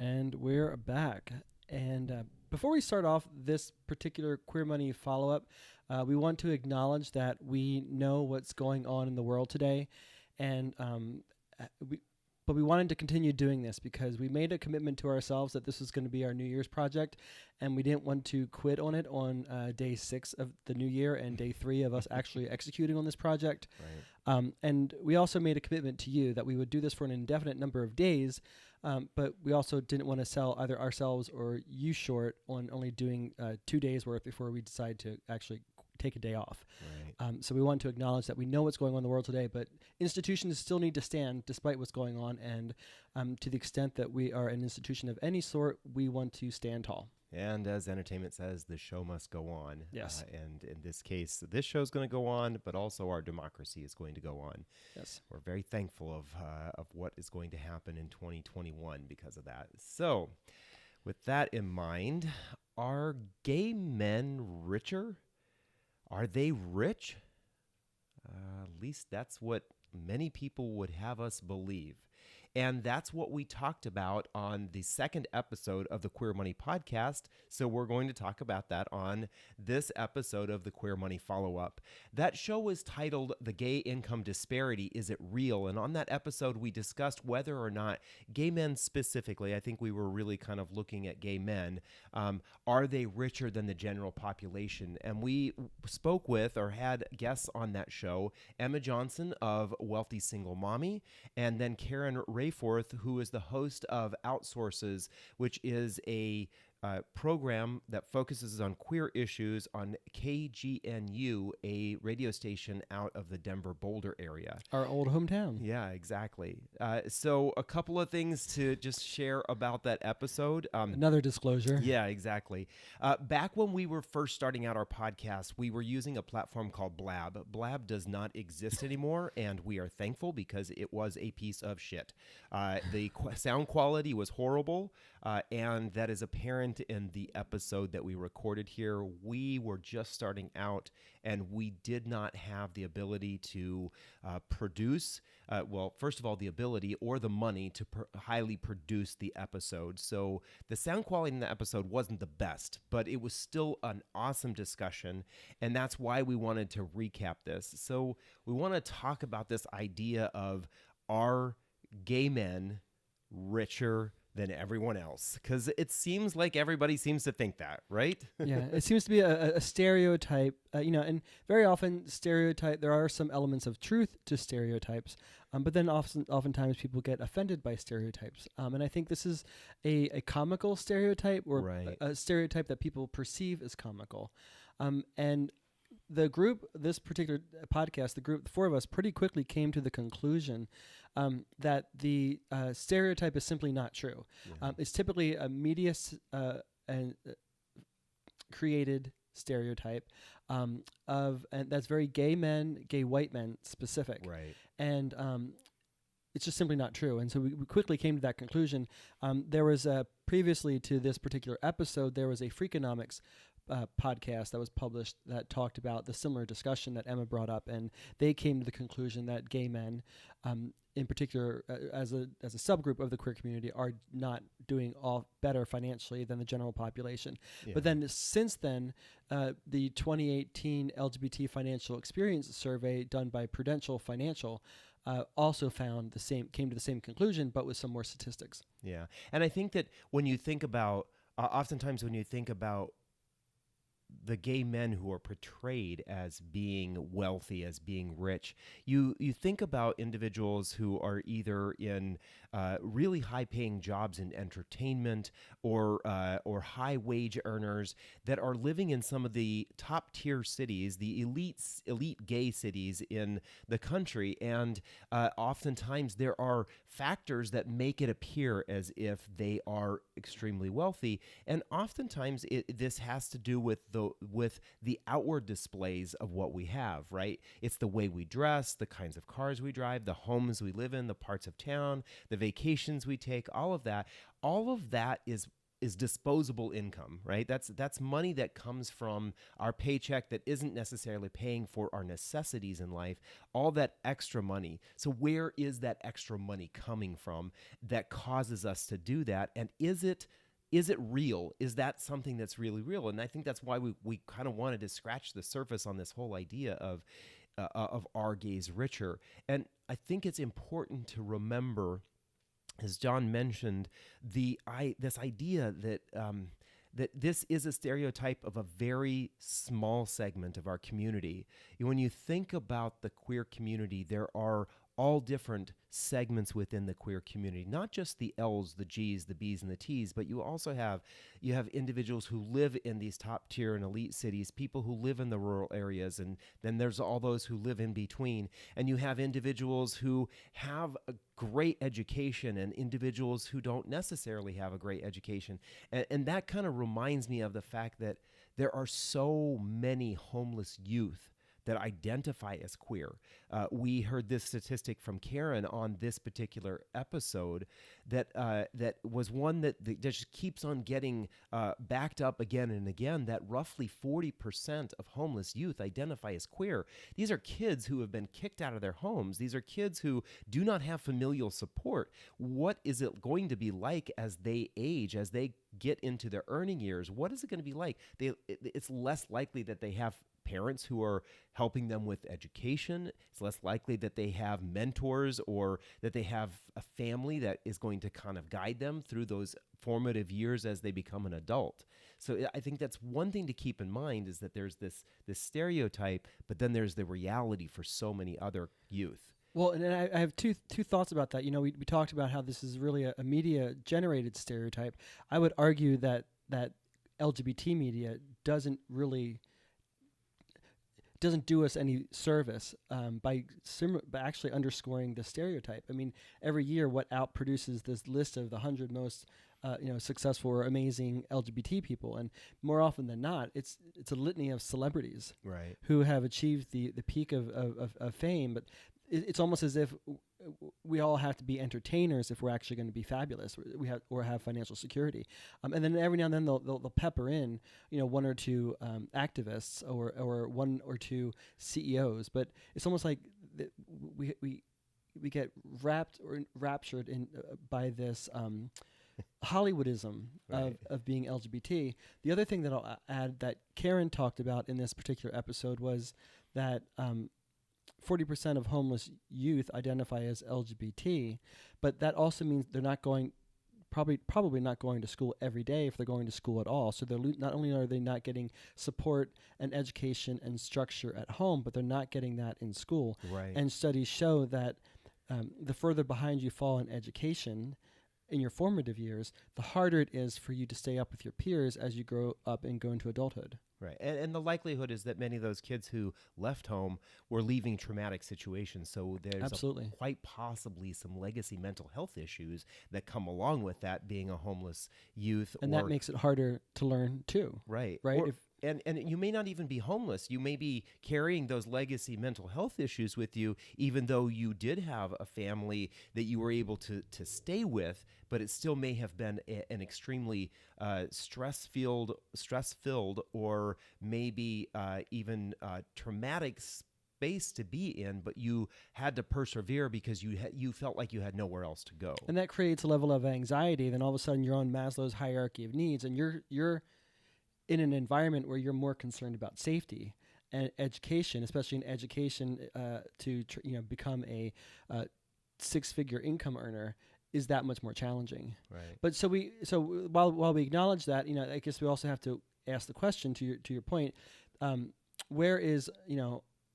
And we're back. And before we start off this particular Queer Money follow-up, we want to acknowledge that we know what's going on in the world today, and but we wanted to continue doing this because we made a commitment to ourselves that this was going to be our New Year's project, and we didn't want to quit on it on day 6 of the new year and day 3 of us actually executing on this project. Right. And we also made a commitment to you that we would do this for an indefinite number of days, but we also didn't want to sell either ourselves or you short on only doing 2 days worth before we decide to actually take a day off. Right. So we want to acknowledge that we know what's going on in the world today, but institutions still need to stand despite what's going on. And to the extent that we are an institution of any sort, we want to stand tall. And as entertainment says, the show must go on. Yes. And in this case, this show is going to go on, but also our democracy is going to go on. Yes. We're very thankful of what is going to happen in 2021 because of that. So with that in mind, are gay men richer? Are they rich? At least that's what many people would have us believe. And that's what we talked about on the second episode of the Queer Money podcast. So we're going to talk about that on this episode of the Queer Money follow-up. That show was titled The Gay Income Disparity, Is It Real? And on that episode, we discussed whether or not gay men specifically, I think we were really kind of looking at gay men, are they richer than the general population? And we spoke with or had guests on that show, Emma Johnson of Wealthy Single Mommy, and then Karen Raforth, who is the host of Outsources, which is a program that focuses on queer issues on KGNU, a radio station out of the Denver, Boulder area. Our old hometown. Yeah, exactly. So a couple of things to just share about that episode. Another disclosure. Yeah, exactly. Back when we were first starting out our podcast, we were using a platform called Blab. Blab does not exist anymore, and we are thankful because it was a piece of shit. The sound quality was horrible, and that is apparent in the episode that we recorded here. We were just starting out, and we did not have the ability to produce, well, first of all, the ability or the money to highly produce the episode. So the sound quality in the episode wasn't the best, but it was still an awesome discussion, and that's why we wanted to recap this. So we want to talk about this idea of, are gay men richer than everyone else? Because it seems like everybody seems to think that, right? Yeah, it seems to be a stereotype, and very often there are some elements of truth to stereotypes, but then oftentimes people get offended by stereotypes. And I think this is a comical stereotype, or Right. a stereotype that people perceive as comical. And the group, this particular podcast, the 4 of us pretty quickly came to the conclusion that the stereotype is simply not true. Yeah. It's typically a media and created stereotype and that's very gay men, gay white men specific. Right. And it's just simply not true. And so we quickly came to that conclusion. There was previously to this particular episode, there was a Freakonomics podcast that was published that talked about the similar discussion that Emma brought up, and they came to the conclusion that gay men, in particular, as a subgroup of the queer community, are not doing all better financially than the general population. Yeah. But then since then, the 2018 LGBT Financial Experience Survey done by Prudential Financial also came to the same conclusion, but with some more statistics. Yeah. And I think that when you think about, oftentimes when you think about the gay men who are portrayed as being wealthy, as being rich, you think about individuals who are either in really high-paying jobs in entertainment or high wage earners that are living in some of the top-tier cities, the elite gay cities in the country, and oftentimes there are factors that make it appear as if they are extremely wealthy, and oftentimes this has to do with the outward displays of what we have, right? It's the way we dress, the kinds of cars we drive, the homes we live in, the parts of town, the vacations we take, all of that is is disposable income, right? That's money that comes from our paycheck that isn't necessarily paying for our necessities in life, all that extra money. So where is that extra money coming from that causes us to do that? And is it real? Is that something that's really real? And I think that's why we kind of wanted to scratch the surface on this whole idea of are gays richer? And I think it's important to remember, as John mentioned, this idea that that this is a stereotype of a very small segment of our community. When you think about the queer community, there are all different segments within the queer community, not just the L's, the G's, the B's, and the T's, but you also have individuals who live in these top tier and elite cities, people who live in the rural areas, and then there's all those who live in between. And you have individuals who have a great education and individuals who don't necessarily have a great education. And that kind of reminds me of the fact that there are so many homeless youth that identify as queer. We heard this statistic from Karen on this particular episode that was one that just keeps on getting backed up again and again, that roughly 40% of homeless youth identify as queer. These are kids who have been kicked out of their homes. These are kids who do not have familial support. What is it going to be like as they age, as they get into their earning years? What is it going to be like? It's less likely that they have parents who are helping them with education. It's less likely that they have mentors or that they have a family that is going to kind of guide them through those formative years as they become an adult. So I think that's one thing to keep in mind, is that there's this stereotype, but then there's the reality for so many other youth. Well, and I have two thoughts about that. We talked about how this is really a media-generated stereotype. I would argue that LGBT media doesn't do us any service by actually underscoring the stereotype. I mean, every year, what Out produces this list of the 100 most successful or amazing LGBT people, and more often than not, it's a litany of celebrities, right, who have achieved the peak of fame. But it's almost as if we all have to be entertainers if we're actually going to be fabulous. We have financial security, and then every now and then they'll pepper in one or two activists or one or two CEOs. But it's almost like we get raptured in by this Hollywoodism right, of being LGBT. The other thing that I'll add that Karen talked about in this particular episode was that 40% of homeless youth identify as LGBT, but that also means they're not probably not going to school every day, if they're going to school at all. So they're not only are they not getting support and education and structure at home, but they're not getting that in school. right. And studies show that the further behind you fall in education in your formative years, the harder it is for you to stay up with your peers as you grow up and go into adulthood. Right. And the likelihood is that many of those kids who left home were leaving traumatic situations. So there's Absolutely. quite possibly some legacy mental health issues that come along with that, being a homeless youth. And that makes it harder to learn too. Right. Right. And you may not even be homeless. You may be carrying those legacy mental health issues with you, even though you did have a family that you were able to stay with, but it still may have been an extremely stress-filled or maybe even traumatic space to be in, but you had to persevere because you felt like you had nowhere else to go. And that creates a level of anxiety. Then all of a sudden you're on Maslow's hierarchy of needs, and you're in an environment where you're more concerned about safety and education, especially in education, to become a six-figure income earner is that much more challenging. Right. But so while we acknowledge that, I guess we also have to ask the question to your point, where is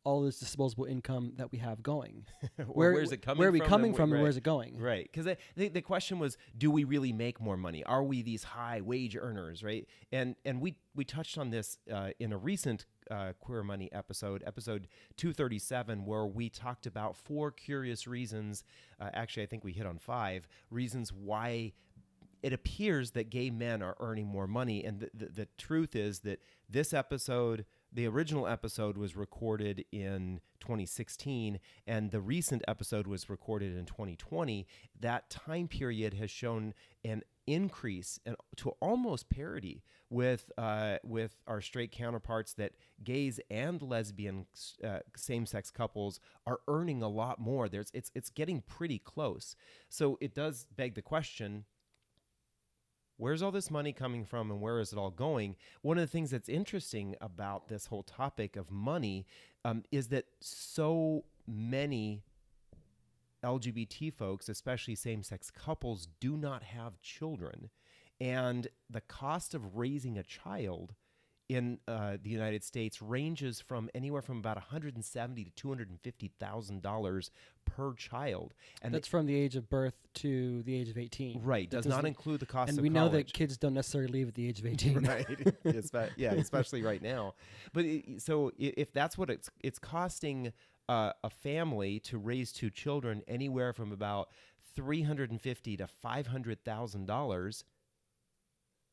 all this disposable income that we have going? Where's it coming from? Where are we coming from, right, and where's it going? Right, because the question was, do we really make more money? Are we these high wage earners, right? And we touched on this in a recent Queer Money episode 237, where we talked about 4 curious reasons. Actually, I think we hit on 5 reasons why it appears that gay men are earning more money. And the truth is that this episode, the original episode, was recorded in 2016, and the recent episode was recorded in 2020. That time period has shown an increase and to almost parity with our straight counterparts, that gays and lesbian same-sex couples are earning a lot more. It's getting pretty close. So it does beg the question, where's all this money coming from and where is it all going? One of the things that's interesting about this whole topic of money is that so many LGBT folks, especially same-sex couples, do not have children. And the cost of raising a child in the United States ranges from anywhere from about $170,000 to $250,000 per child. And that's from the age of birth to the age of 18. Right. Does not include the cost of college. And we know that kids don't necessarily leave at the age of 18. Right. Yeah, especially right now. But so if that's what it's costing a family to raise two children, anywhere from about $350,000 to $500,000.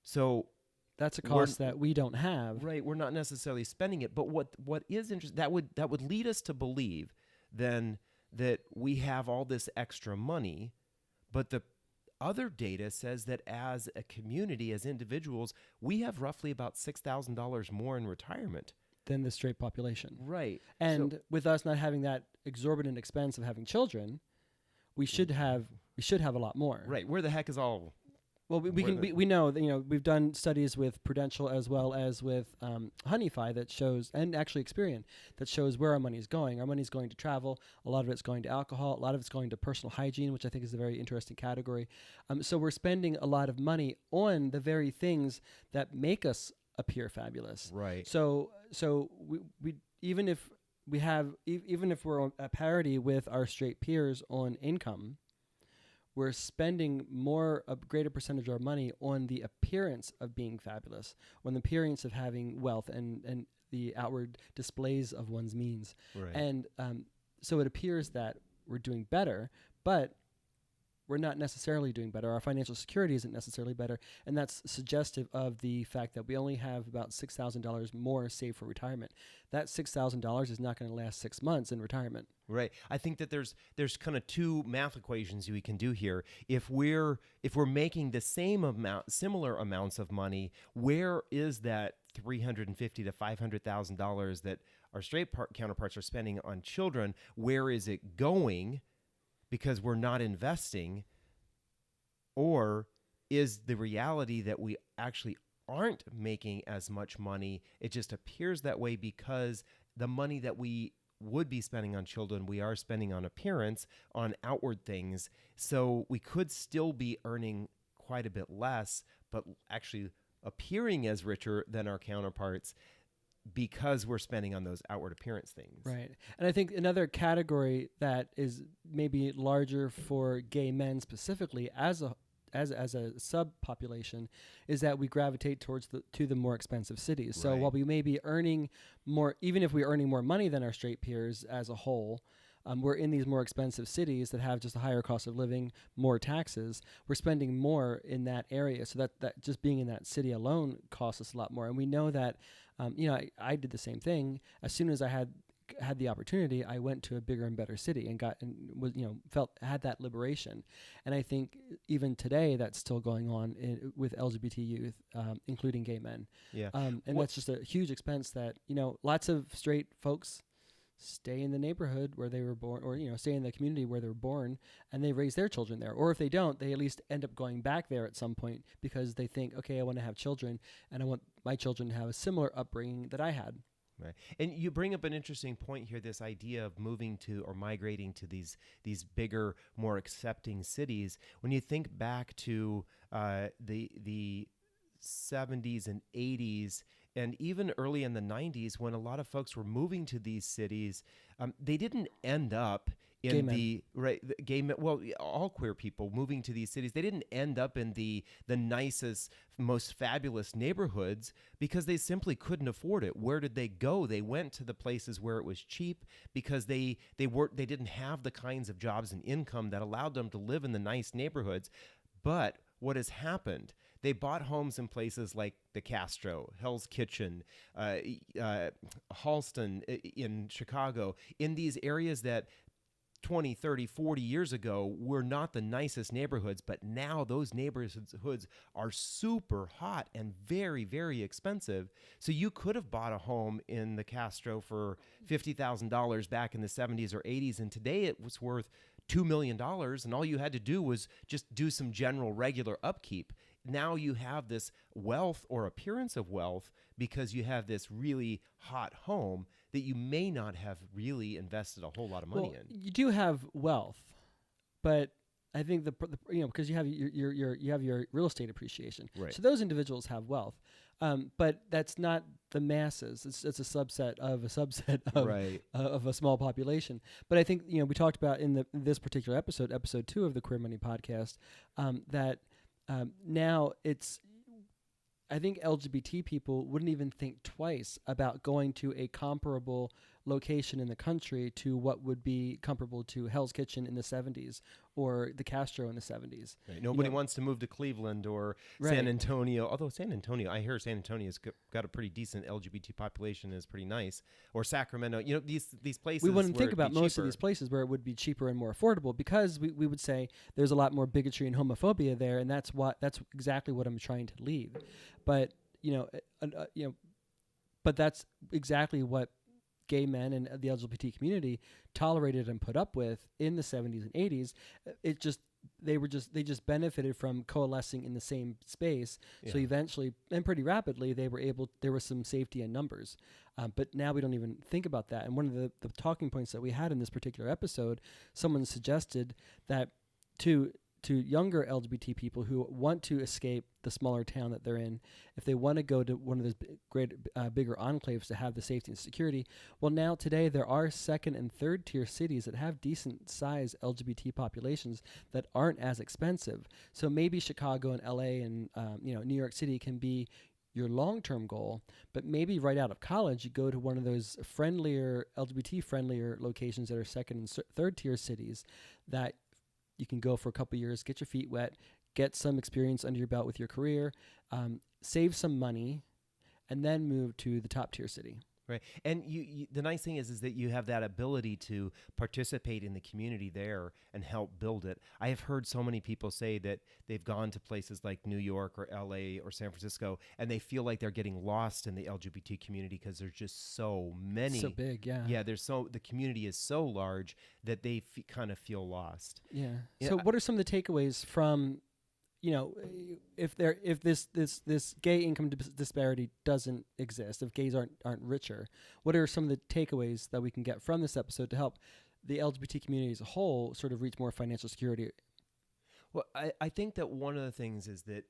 So that's a cost that we don't have. Right. We're not necessarily spending it. But what is interesting, that would lead us to believe then that we have all this extra money, but the other data says that as a community, as individuals, we have roughly about $6,000 more in retirement than the straight population. Right. And with us not having that exorbitant expense of having children, we should have a lot more. Right. Where the heck is all? Well, we know that, we've done studies with Prudential as well as with Honeyfi that shows, and actually Experian, that shows where our money is going. Our money is going to travel. A lot of it's going to alcohol. A lot of it's going to personal hygiene, which I think is a very interesting category. So we're spending a lot of money on the very things that make us appear fabulous. Right. So we even if we're at parity with our straight peers on income, we're spending a greater percentage of our money on the appearance of being fabulous, on the appearance of having wealth and the outward displays of one's means. Right. And so it appears that we're doing better, but we're not necessarily doing better. Our financial security isn't necessarily better, and that's suggestive of the fact that we only have about $6,000 more saved for retirement. That $6,000 is not going to last 6 months in retirement. Right. I think that there's kind of two math equations we can do here. If we're making the similar amounts of money, where is that $350,000 to $500,000 that our straight counterparts are spending on children? Where is it going? Because we're not investing? Or is the reality that we actually aren't making as much money? It just appears that way because the money that we would be spending on children, we are spending on appearance, on outward things. So we could still be earning quite a bit less, but actually appearing as richer than our counterparts, because we're spending on those outward appearance things. Right. And I think another category that is maybe larger for gay men specifically as a subpopulation is that we gravitate towards the more expensive cities. So while we may be earning more, even if we're earning more money than our straight peers as a whole, we're in these more expensive cities that have just a higher cost of living, more taxes. We're spending more in that area. So that just being in that city alone costs us a lot more. And we know that, I did the same thing. As soon as I had the opportunity, I went to a bigger and better city and had that liberation. And I think even today that's still going on with LGBT youth, including gay men. Yeah. And that's just a huge expense that, lots of straight folks stay in the neighborhood where they were born, or stay in the community where they were born, and they raise their children there. Or if they don't, they at least end up going back there at some point because they think, okay, I want to have children, and I want my children to have a similar upbringing that I had. Right. And you bring up an interesting point here, this idea of moving to or migrating to these bigger, more accepting cities. When you think back to the 70s and 80s, and even early in the 90s, when a lot of folks were moving to these cities, they didn't end up in gay men, well, all queer people moving to these cities, they didn't end up in the nicest, most fabulous neighborhoods because they simply couldn't afford it. Where did they go? They went to the places where it was cheap because they didn't have the kinds of jobs and income that allowed them to live in the nice neighborhoods. But what has happened? They bought homes in places like the Castro, Hell's Kitchen, Halston in Chicago, in these areas that 20, 30, 40 years ago were not the nicest neighborhoods, but now those neighborhoods are super hot and very, very expensive. So you could have bought a home in the Castro for $50,000 back in the 70s or 80s, and today it was worth $2 million, and all you had to do was just do some general regular upkeep. Now you have this wealth or appearance of wealth because you have this really hot home that you may not have really invested a whole lot of money in. You do have wealth, but I think because you have your real estate appreciation. Right. So those individuals have wealth, but that's not the masses. It's a subset of of a small population. But I think we talked about in this particular episode 2 of the Queer Money podcast, that now I think LGBT people wouldn't even think twice about going to a comparable location in the country to what would be comparable to Hell's Kitchen in the 70s or the Castro in the 70s. Right. Nobody wants to move to Cleveland or San Antonio, although San Antonio's got a pretty decent LGBT population, is pretty nice. Or Sacramento, these places. We wouldn't think about most of these places where it would be cheaper and more affordable, because we would say there's a lot more bigotry and homophobia there, and that's exactly what I'm trying to leave. But but that's exactly what gay men and the LGBT community tolerated and put up with in the 70s and 80s. They just benefited from coalescing in the same space. Yeah. So eventually, and pretty rapidly, there was some safety in numbers. But now we don't even think about that. And one of the talking points that we had in this particular episode, someone suggested that to younger LGBT people who want to escape the smaller town that they're in, if they want to go to one of those bigger enclaves to have the safety and security, well, now today there are second and third tier cities that have decent size LGBT populations that aren't as expensive. So maybe Chicago and LA and New York City can be your long-term goal, but maybe right out of college you go to one of those LGBT-friendlier locations that are second and third tier cities that you can go for a couple years, get your feet wet, get some experience under your belt with your career, save some money, and then move to the top tier city. Right. And the nice thing is that you have that ability to participate in the community there and help build it. I have heard so many people say that they've gone to places like New York or LA or San Francisco, and they feel like they're getting lost in the LGBT community because there's just so many. So big, yeah. Yeah, the community is so large that they kind of feel lost. Yeah. So what are some of the takeaways from, if this gay income disparity doesn't exist, if gays aren't richer, what are some of the takeaways that we can get from this episode to help the LGBT community as a whole sort of reach more financial security? Well, I think that one of the things is that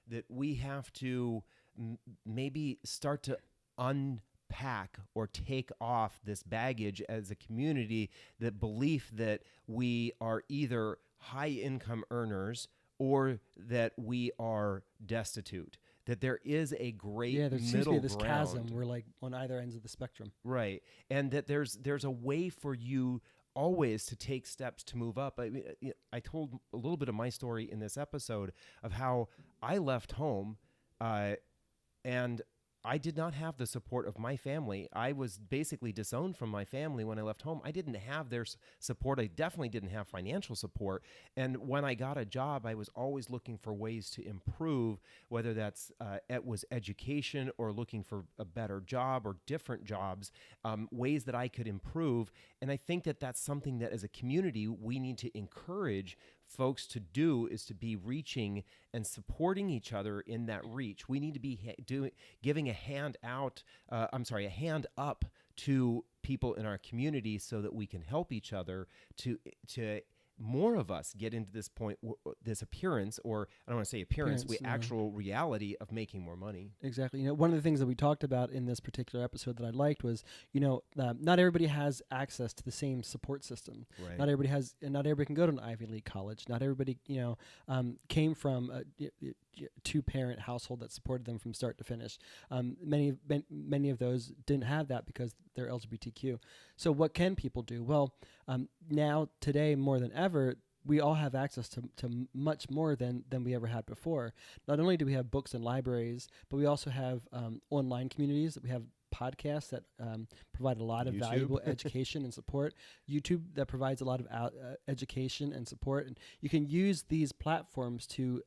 that we have to maybe start to unpack or take off this baggage as a community, the belief that we are either high income earners or that we are destitute, that there is a great there seems to be this ground. chasm. We're like on either ends of the spectrum. Right. And that there's a way for you always to take steps to move up. I told a little bit of my story in this episode of how I left home and I did not have the support of my family. I was basically disowned from my family when I left home. I didn't have their support. I definitely didn't have financial support. And when I got a job, I was always looking for ways to improve, whether that's it was education or looking for a better job or different jobs, ways that I could improve. And I think that that's something that as a community we need to encourage folks to do, is to be reaching and supporting each other in that reach. We need to be giving a hand up to people in our community so that we can help each other to more of us get into this point, this appearance, or I don't want to say appearance, actual reality of making more money. Exactly. One of the things that we talked about in this particular episode that I liked was, not everybody has access to the same support system. Right. Not everybody can go to an Ivy League college. Not everybody, came from a two-parent household that supported them from start to finish. Many of those didn't have that because they're LGBTQ. So what can people do? Well, now today more than ever, we all have access to much more than we ever had before. Not only do we have books and libraries, but we also have online communities. We have podcasts that provide a lot of YouTube. valuable education and support. YouTube that provides a lot of education and support. And you can use these platforms to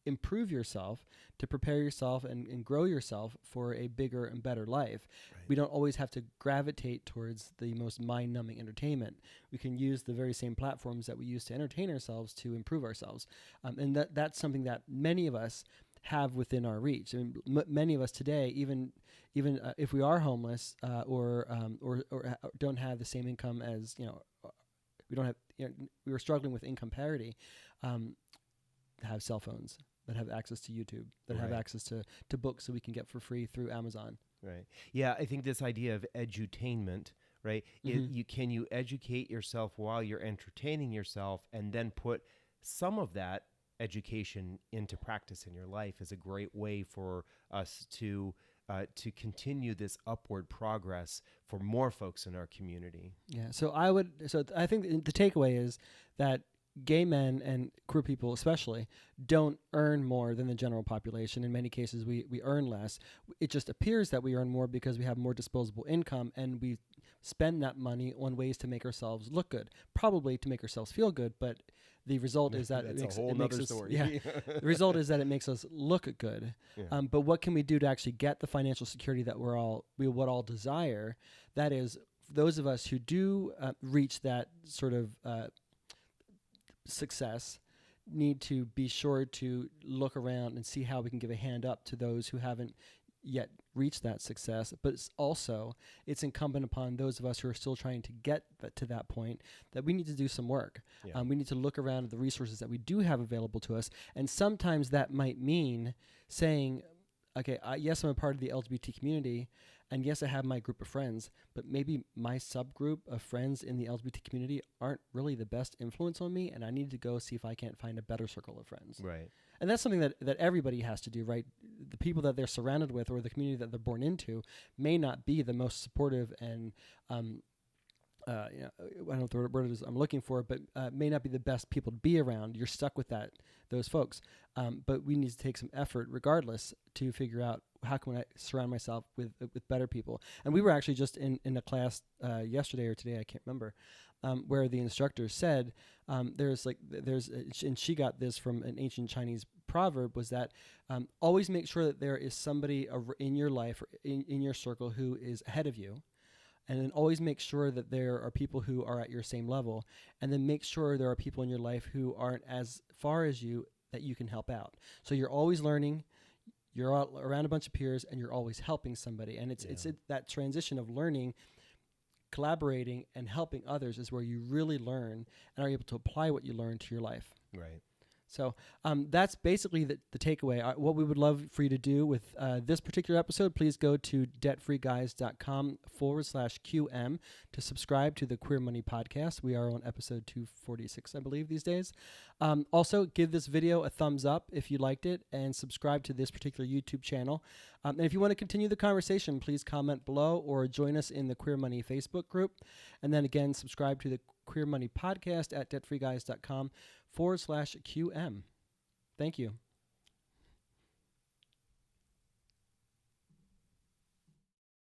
improve yourself, to prepare yourself and grow yourself for a bigger and better life. Right. We don't always have to gravitate towards the most mind-numbing entertainment. We can use the very same platforms that we use to entertain ourselves to improve ourselves. And that's something that many of us have within our reach. I mean, many of us today, even if we are homeless or don't have the same income as, we don't have, we were struggling with income parity, have cell phones that have access to YouTube, that have access to books that we can get for free through Amazon. Right. Yeah, I think this idea of edutainment, right? Can you educate yourself while you're entertaining yourself, and then put some of that education into practice in your life is a great way for us to continue this upward progress for more folks in our community. Yeah. So I think the takeaway is that gay men and queer people especially don't earn more than the general population. In many cases, we earn less. It just appears that we earn more because we have more disposable income, and we spend that money on ways to make ourselves look good, probably to make ourselves feel good, but the result is that it makes us story. Yeah, the result is that it makes us look good. Yeah. But what can we do to actually get the financial security that we would all desire? That is, those of us who do reach that sort of success need to be sure to look around and see how we can give a hand up to those who haven't yet reached that success. But it's incumbent upon those of us who are still trying to get to that point that we need to do some work. Yeah. We need to look around at the resources that we do have available to us. And sometimes that might mean saying, okay, yes, I'm a part of the LGBT community, and yes, I have my group of friends, but maybe my subgroup of friends in the LGBT community aren't really the best influence on me, and I need to go see if I can't find a better circle of friends. Right. And that's something that everybody has to do, right? The people that they're surrounded with or the community that they're born into may not be the most supportive and I don't know what the word it is I'm looking for, but may not be the best people to be around. You're stuck with those folks. But we need to take some effort regardless to figure out how can I surround myself with better people. And we were actually just in a class yesterday or today, I can't remember, where the instructor said and she got this from an ancient Chinese proverb, was that always make sure that there is somebody in your life or in your circle who is ahead of you. And then always make sure that there are people who are at your same level. And then make sure there are people in your life who aren't as far as you that you can help out. So you're always learning, you're around a bunch of peers, and you're always helping somebody. And it's that transition of learning, collaborating, and helping others is where you really learn and are able to apply what you learn to your life. Right. So that's basically the takeaway. What we would love for you to do with this particular episode, please go to debtfreeguys.com/QM to subscribe to the Queer Money Podcast. We are on episode 246, I believe, these days. Also, give this video a thumbs up if you liked it, and subscribe to this particular YouTube channel. And if you want to continue the conversation, please comment below or join us in the Queer Money Facebook group. And then again, subscribe to the Queer Money Podcast at debtfreeguys.com/QM. Thank you.